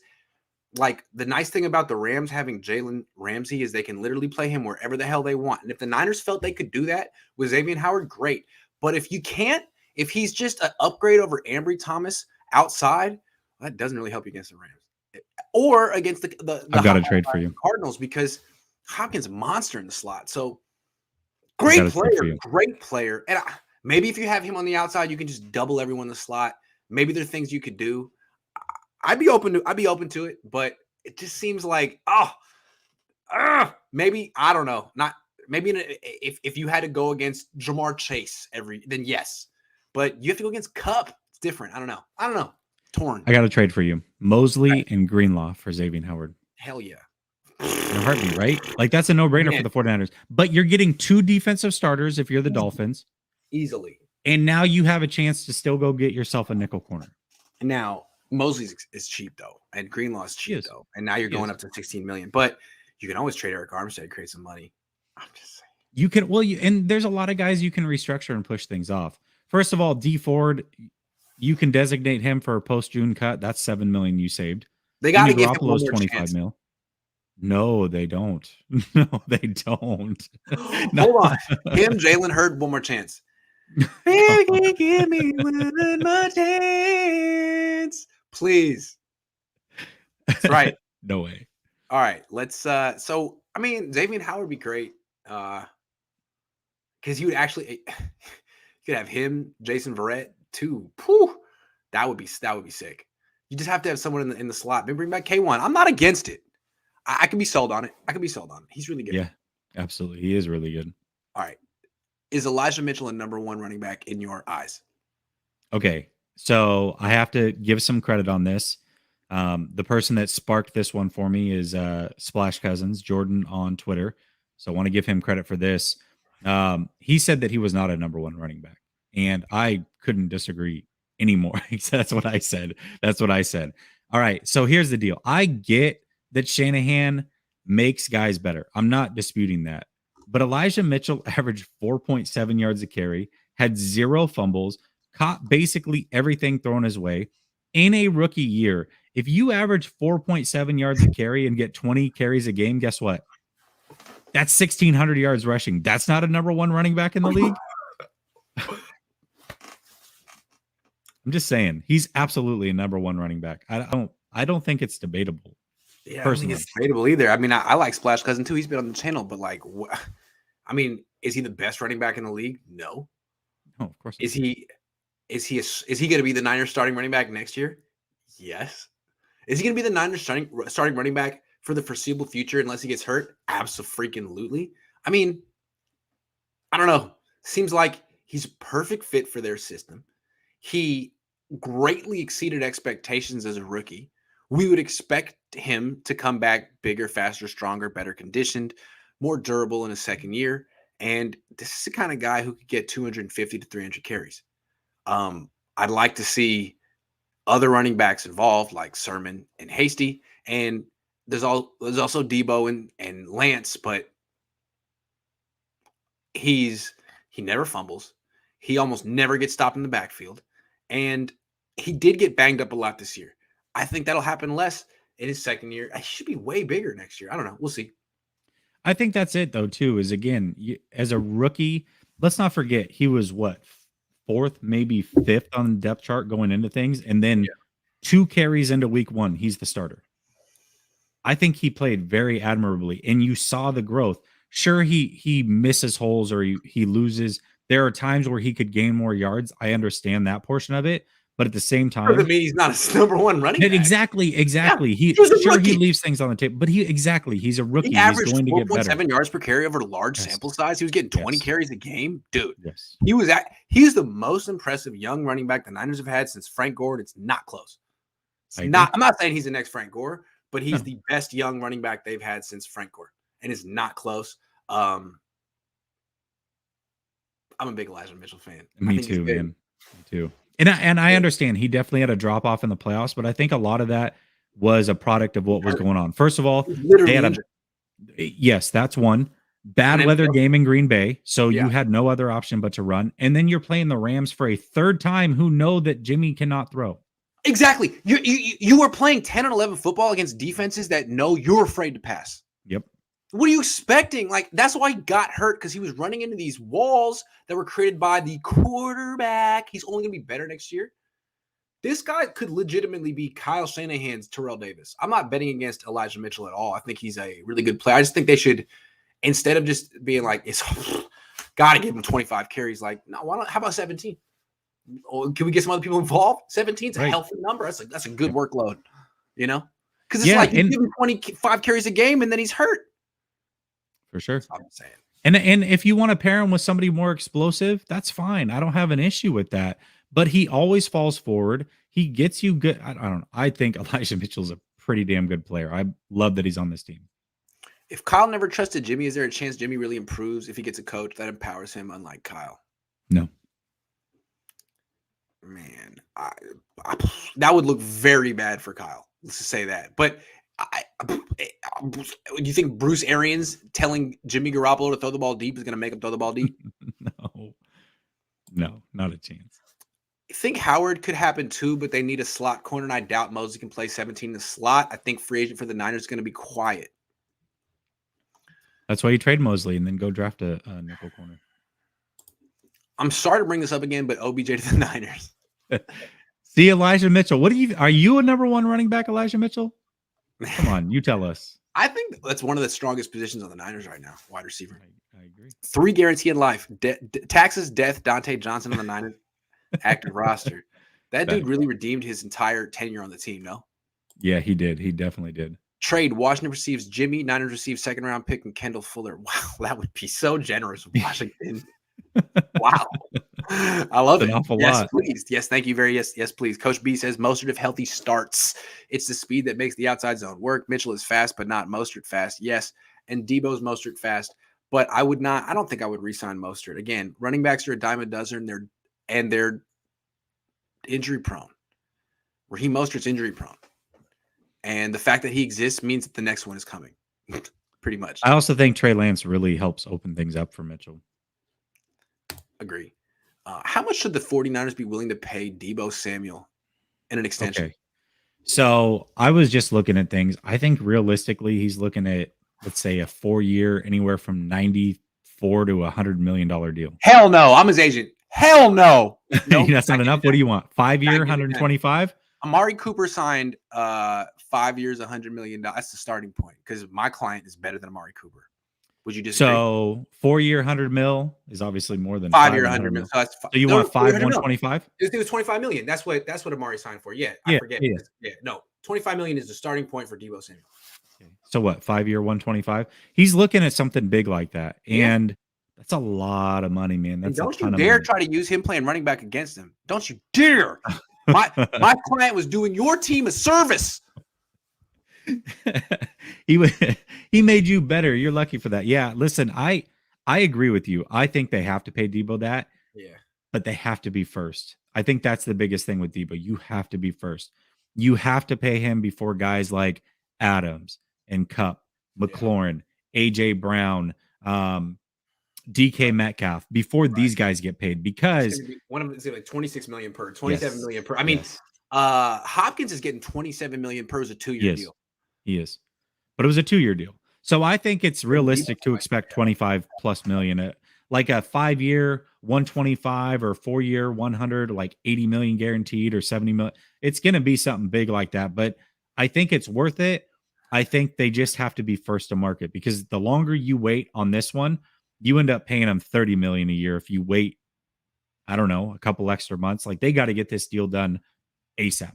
like, the nice thing about the Rams having Jalen Ramsey is they can literally play him wherever the hell they want. And if the Niners felt they could do that with Xavien Howard, great. But if you can't, if he's just an upgrade over Ambry Thomas outside, that doesn't really help you against the Rams or against the I've got to trade for you, Cardinals, because Hopkins a monster in the slot. So great player. And maybe if you have him on the outside, you can just double everyone in the slot. Maybe there are things you could do. I'd be open to it, but it just seems like maybe I don't know. Not maybe if you had to go against Jamar Chase then yes, but you have to go against Kupp. It's different. I don't know. Torn. I got to trade for you, Mosley and Greenlaw for Xavien Howard. Hell yeah. In a heartbeat, right? Like that's a no-brainer for the 49ers. But you're getting 2 defensive starters if you're the Dolphins. Easily. And now you have a chance to still go get yourself a nickel corner. Now, Mosley is cheap though, and Greenlaw is cheap though. And now you're going up to 16 million. But you can always trade Eric Armstead and create some money. I'm just saying. You can and there's a lot of guys you can restructure and push things off. First of all, D Ford, you can designate him for a post-June cut. That's $7 million you saved. They got to give him one more 25 chance. mil. No, they don't. No, they don't. Hold on. Him, Jalen Hurd, one more chance. Baby, give me one more chance. Please. That's right. No way. All right. Let's so I mean, Xavien Howard would be great. Because you would actually you could have him, Jason Verrett, too. Whew, that would be sick. You just have to have someone in the slot. Maybe bring back K1. I'm not against it. I can be sold on it. He's really good. Yeah, absolutely. He is really good. All right. Is Elijah Mitchell a number 1 running back in your eyes? Okay. So I have to give some credit on this. The person that sparked this one for me is Splash Cousins, Jordan on Twitter. So I want to give him credit for this. He said that he was not a number 1 running back. And I couldn't disagree anymore. That's what I said. All right. So here's the deal. I get that Shanahan makes guys better. I'm not disputing that. But Elijah Mitchell averaged 4.7 yards a carry, had 0 fumbles, caught basically everything thrown his way in a rookie year. If you average 4.7 yards a carry and get 20 carries a game, guess what? That's 1,600 yards rushing. That's not a number 1 running back in the league. I'm just saying he's absolutely a number 1 running back. I don't think it's debatable. Yeah, I don't think it's debatable either. I mean, I like Splash Cousin too. He's been on the channel, but like, I mean, is he the best running back in the league? No. No, of course not. Is he going to be the Niners starting running back next year? Yes. Is he going to be the Niners starting running back for the foreseeable future unless he gets hurt? Absolutely. I mean, I don't know. Seems like he's a perfect fit for their system. He greatly exceeded expectations as a rookie. We would expect him to come back bigger, faster, stronger, better conditioned, more durable in his second year. And this is the kind of guy who could get 250 to 300 carries. I'd like to see other running backs involved, like Sermon and Hasty. And there's also Deebo and Lance, but he never fumbles. He almost never gets stopped in the backfield. And he did get banged up a lot this year. I think that'll happen less in his second year. He should be way bigger next year. I don't know. We'll see. I think that's it though too, is again, as a rookie, let's not forget he was what, fourth, maybe fifth on the depth chart going into things, and then 2 carries into week 1, he's the starter. I think he played very admirably, and you saw the growth. Sure, he misses holes or he loses. There are times where he could gain more yards. I understand that portion of it, but at the same Doesn't time, mean he's not a number 1 running back. exactly. Yeah, He he was a sure rookie. he leaves things on the table, but he's a rookie. He He's averaged going to get better. 4.7 yards per carry over a large sample size. He was getting 20 carries a game, dude. Yes, he's the most impressive young running back the Niners have had since Frank Gore. It's not close. I'm not saying he's the next Frank Gore, but he's the best young running back they've had since Frank Gore, and it's not close. I'm a big Elijah Mitchell fan. Me too, man. Me too. And I understand he definitely had a drop off in the playoffs, but I think a lot of that was a product of what was going on. First of all, they had yes, that's one. Bad weather game in Green Bay, so you had no other option but to run. And then you're playing the Rams for a third time, who know that Jimmy cannot throw. Exactly. You were playing 10 and 11 football against defenses that know you're afraid to pass. Yep. What are you expecting? Like, that's why he got hurt, because he was running into these walls that were created by the quarterback. He's only going to be better next year. This guy could legitimately be Kyle Shanahan's Terrell Davis. I'm not betting against Elijah Mitchell at all. I think he's a really good player. I just think they should, instead of just being like, it's got to give him 25 carries, like, no, why not? How about 17? Or can we get some other people involved? 17 is a healthy number. That's a good workload, you know? Because it's like you give him 25 carries a game and then he's hurt. For sure. That's what I'm saying. And if you want to pair him with somebody more explosive, that's fine. I don't have an issue with that. But he always falls forward. He gets you good. I don't know. I think Elijah Mitchell's a pretty damn good player. I love that he's on this team. If Kyle never trusted Jimmy, is there a chance Jimmy really improves if he gets a coach that empowers him, unlike Kyle? No. Man, that would look very bad for Kyle. Let's just say that. But do you think Bruce Arians telling Jimmy Garoppolo to throw the ball deep is going to make him throw the ball deep? No, not a chance. I think Howard could happen too, but they need a slot corner, and I doubt Mosley can play 17 in the slot. I think free agent for the Niners is going to be quiet. That's why you trade Mosley and then go draft a nickel corner. I'm sorry to bring this up again, but OBJ to the Niners. See, Elijah Mitchell. Are you a number 1 running back, Elijah Mitchell? Come on, you tell us. I think that's one of the strongest positions on the Niners right now, wide receiver. I agree. 3 guaranteed life. Taxes, death, Dante Johnson on the Niners active roster. That dude really redeemed his entire tenure on the team, no? Yeah, he did. He definitely did. Trade. Washington receives Jimmy. Niners receive second-round pick and Kendall Fuller. Wow, that would be so generous of Washington. Wow. I love it. Awful yes, lot. Please. Yes, thank you. Yes, please. Coach B says Mostert, if healthy, starts. It's the speed that makes the outside zone work. Mitchell is fast, but not Mostert fast. Yes. And Deebo's Mostert fast. But I don't think I would re-sign Mostert. Again, running backs are a dime a dozen. They're injury prone. Raheem Mostert's injury prone. And the fact that he exists means that the next one is coming. Pretty much. I also think Trey Lance really helps open things up for Mitchell. Agree. How much should the 49ers be willing to pay Deebo Samuel in an extension? Okay. So I was just looking at things. I think realistically, he's looking at, let's say, a 4-year, anywhere from $94 to $100 million deal. Hell no. I'm his agent. Hell no. Nope. That's not enough. What do you want? 5-year, 125? Amari Cooper signed 5 years, $100 million. That's the starting point, because my client is better than Amari Cooper. Would you disagree? So 4-year, 100 mil is obviously more than 5-year, 100 mil. So you want 5, 125? It was 25 million. That's what Amari signed for. Yeah, I forget. Yeah, no, 25 million is the starting point for Deebo Samuel. So what? 5-year, 125? He's looking at something big like that, and that's a lot of money, man. That's don't you dare try to use him playing running back against him. Don't you dare. My client was doing your team a service. He made you better. You're lucky for that. Yeah, listen, I agree with you. I think they have to pay Deebo that. Yeah. But they have to be first. I think that's the biggest thing with Deebo. You have to be first. You have to pay him before guys like Adams and Kupp, McLaurin, AJ Brown, DK Metcalf, before these guys get paid, because one of them is like 26 million per, 27 million per. I mean, Hopkins is getting 27 million per as a 2-year deal. He is. But it was a 2-year deal. So I think it's Bring Deebo realistic to back, expect yeah. 25 plus million, like a 5-year 125 or 4-year 100, like 80 million guaranteed or 70 million. It's going to be something big like that, but I think it's worth it. I think they just have to be first to market, because the longer you wait on this one, you end up paying them 30 million a year if you wait, I don't know, a couple extra months. Like, they got to get this deal done ASAP,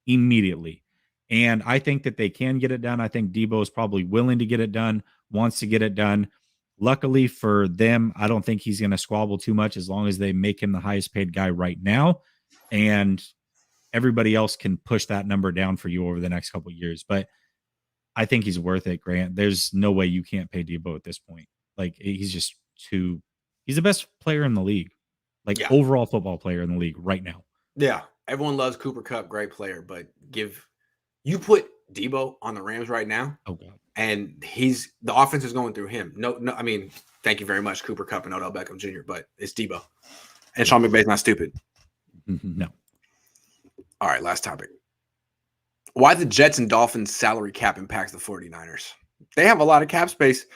immediately. And I think that they can get it done. I think Deebo is probably willing to get it done, wants to get it done. Luckily for them, I don't think he's going to squabble too much, as long as they make him the highest paid guy right now. And everybody else can push that number down for you over the next couple of years. But I think he's worth it, Grant. There's no way you can't pay Deebo at this point. Like, he's just he's the best player in the league, like Yeah. overall football player in the league right now. Yeah. Everyone loves Cooper Kupp, great player, but you put Deebo on the Rams right now, Oh God. and the offense is going through him. No, I mean, thank you very much, Cooper Kupp and Odell Beckham Jr., but it's Deebo. And Sean McVay's not stupid. No. All right, last topic. Why the Jets and Dolphins salary cap impacts the 49ers. They have a lot of cap space,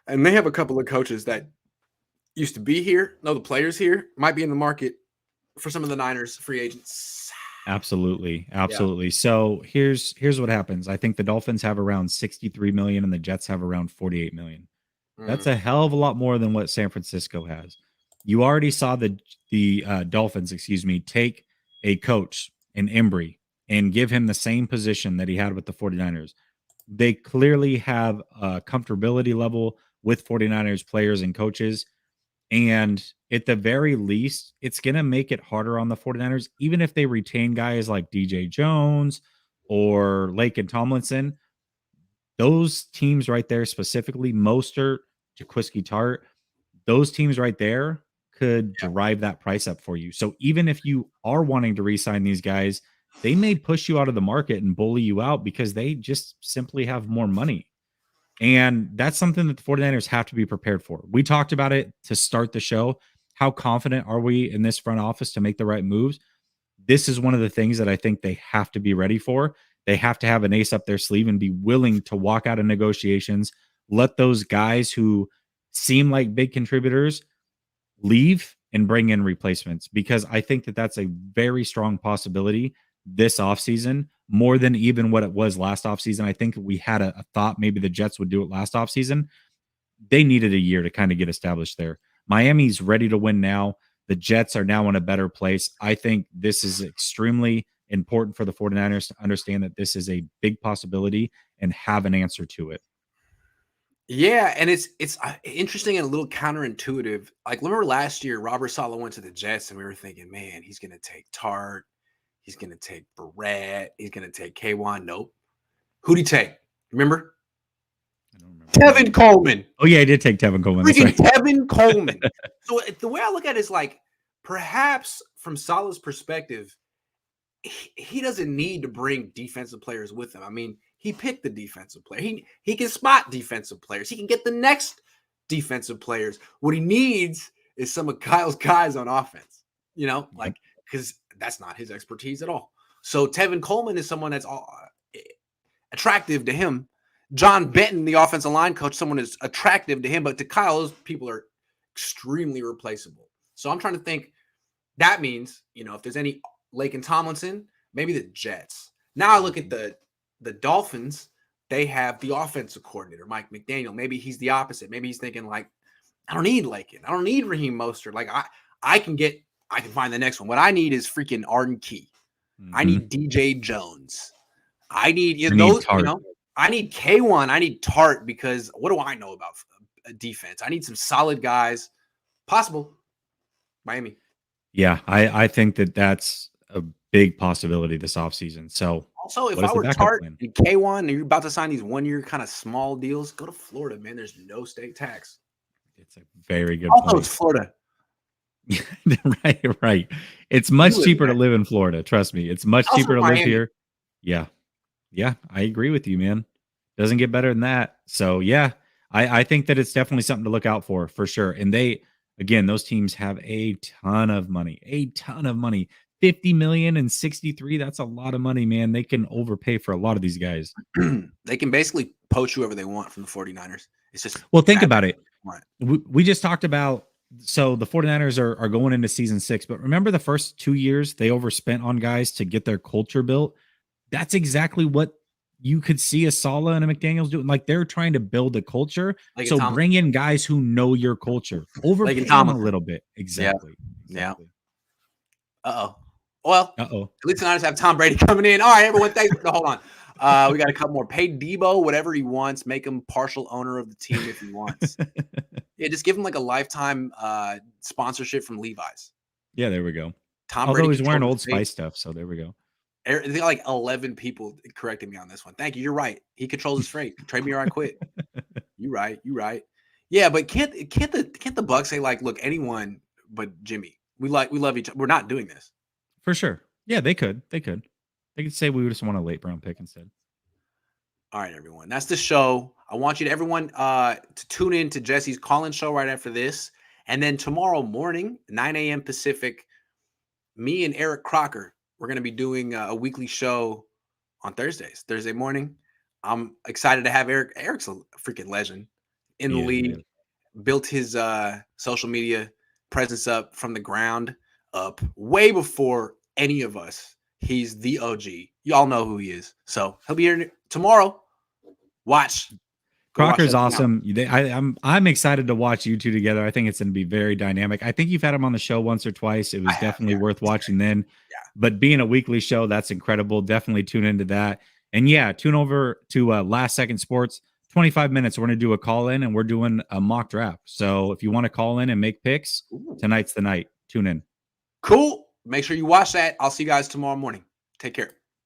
and they have a couple of coaches that used to be here, know the players here, might be in the market for some of the Niners free agents. Absolutely. Yeah. So here's what happens. I think the Dolphins have around 63 million and the Jets have around 48 million. That's a hell of a lot more than what San Francisco has. You already saw the Dolphins, take a coach in Embry and give him the same position that he had with the 49ers. They clearly have a comfortability level with 49ers players and coaches. And at the very least, it's going to make it harder on the 49ers, even if they retain guys like DJ Jones or Lake and Tomlinson. Those teams right there, specifically Mostert, Jaquiski Tart, those teams right there could drive that price up for you. So even if you are wanting to re-sign these guys, they may push you out of the market and bully you out because they just simply have more money. And that's something that the 49ers have to be prepared for. We talked about it to start the show. How confident are we in this front office to make the right moves? This is one of the things that I think they have to be ready for. They have to have an ace up their sleeve and be willing to walk out of negotiations, let those guys who seem like big contributors leave and bring in replacements, because I think that that's a very strong possibility this offseason, more than even what it was last offseason. I think we had a thought maybe the Jets would do it last offseason. They needed a year to kind of get established there. Miami's ready to win now. The Jets are now in a better place. I think this is extremely important for the 49ers to understand that this is a big possibility and have an answer to it. Yeah, and it's interesting and a little counterintuitive. Like, remember last year, Robert Saleh went to the Jets, and we were thinking, man, he's going to take Tart, he's going to take Barrett, he's going to take K1. Nope. Who'd he take? Remember? I don't remember. Tevin Coleman. Oh yeah, I did take Tevin Coleman. Freaking right. Tevin Coleman. So the way I look at it is like, perhaps from Saleh's perspective, he doesn't need to bring defensive players with him. I mean, he picked the defensive player. He can spot defensive players. He can get the next defensive players. What he needs is some of Kyle's guys on offense, like, because that's not his expertise at all. So Tevin Coleman is someone that's attractive to him. John Benton, the offensive line coach, someone is attractive to him, but to Kyle, those people are extremely replaceable. So I'm trying to think, that means, if there's any Lake and Tomlinson, maybe the Jets. Now I look at the Dolphins. They have the offensive coordinator, Mike McDaniel. Maybe he's the opposite. Maybe he's thinking like, I don't need Lakin. I don't need Raheem Mostert. Like I can find the next one. What I need is freaking Arden Key. Mm-hmm. I need DJ Jones. I need those. I need K1. I need Tart, because what do I know about defense? I need some solid guys. Possible. Miami. Yeah, I think that's a big possibility this offseason. So also, if I were Tart and K1 and you're about to sign these 1 year kind of small deals, go to Florida, man. There's no state tax. It's a very good point. It's Florida. Right. It's much cheaper to live in Florida. Trust me. It's much cheaper to live here. Yeah. Yeah, I agree with you, man. Doesn't get better than that. So yeah, I think that it's definitely something to look out for sure. And those teams have a ton of money, 50 million and 63. That's a lot of money, man. They can overpay for a lot of these guys. They can basically poach whoever they want from the 49ers. It's just, well, think about it. We just talked about, so the 49ers are going into season 6, but remember the first 2 years they overspent on guys to get their culture built. That's exactly what you could see a Saleh and a McDaniels doing. Like, they're trying to build a culture. Like so bring in guys who know your culture. Overpay them a little bit. Exactly. Yeah. Uh-oh. Well, at least the Niners have Tom Brady coming in. All right, everyone, thanks. No, hold on. We got a couple more. Pay Deebo whatever he wants. Make him partial owner of the team if he wants. Yeah, just give him like a lifetime sponsorship from Levi's. Yeah, there we go. Tom Brady he's wearing Old Spice stuff, so there we go. They got like 11 people correcting me on this one. Thank you. You're right. He controls his freight. Trade me or I quit. You right. Yeah, but can't the Bucs say, like, look, anyone but Jimmy? We love each other. We're not doing this. For sure. Yeah, they could. They could say we just want a late round pick instead. All right, everyone. That's the show. I want you to everyone to tune in to Jesse's call-in show right after this. And then tomorrow morning, 9 a.m. Pacific, me and Eric Crocker, we're going to be doing a weekly show on Thursdays. Thursday morning. I'm excited to have Eric. Eric's a freaking legend in the league. Man. Built his social media presence up from the ground up way before any of us. He's the OG. Y'all know who he is. So he'll be here tomorrow. Watch. Crocker's awesome. I'm excited to watch you two together. I think it's going to be very dynamic. I think you've had him on the show once or twice. It was definitely worth watching then. Yeah. But being a weekly show, that's incredible. Definitely tune into that. And yeah, tune over to Last Second Sports. 25 minutes. We're going to do a call in and we're doing a mock draft. So if you want to call in and make picks, tonight's the night. Tune in. Cool. Make sure you watch that. I'll see you guys tomorrow morning. Take care.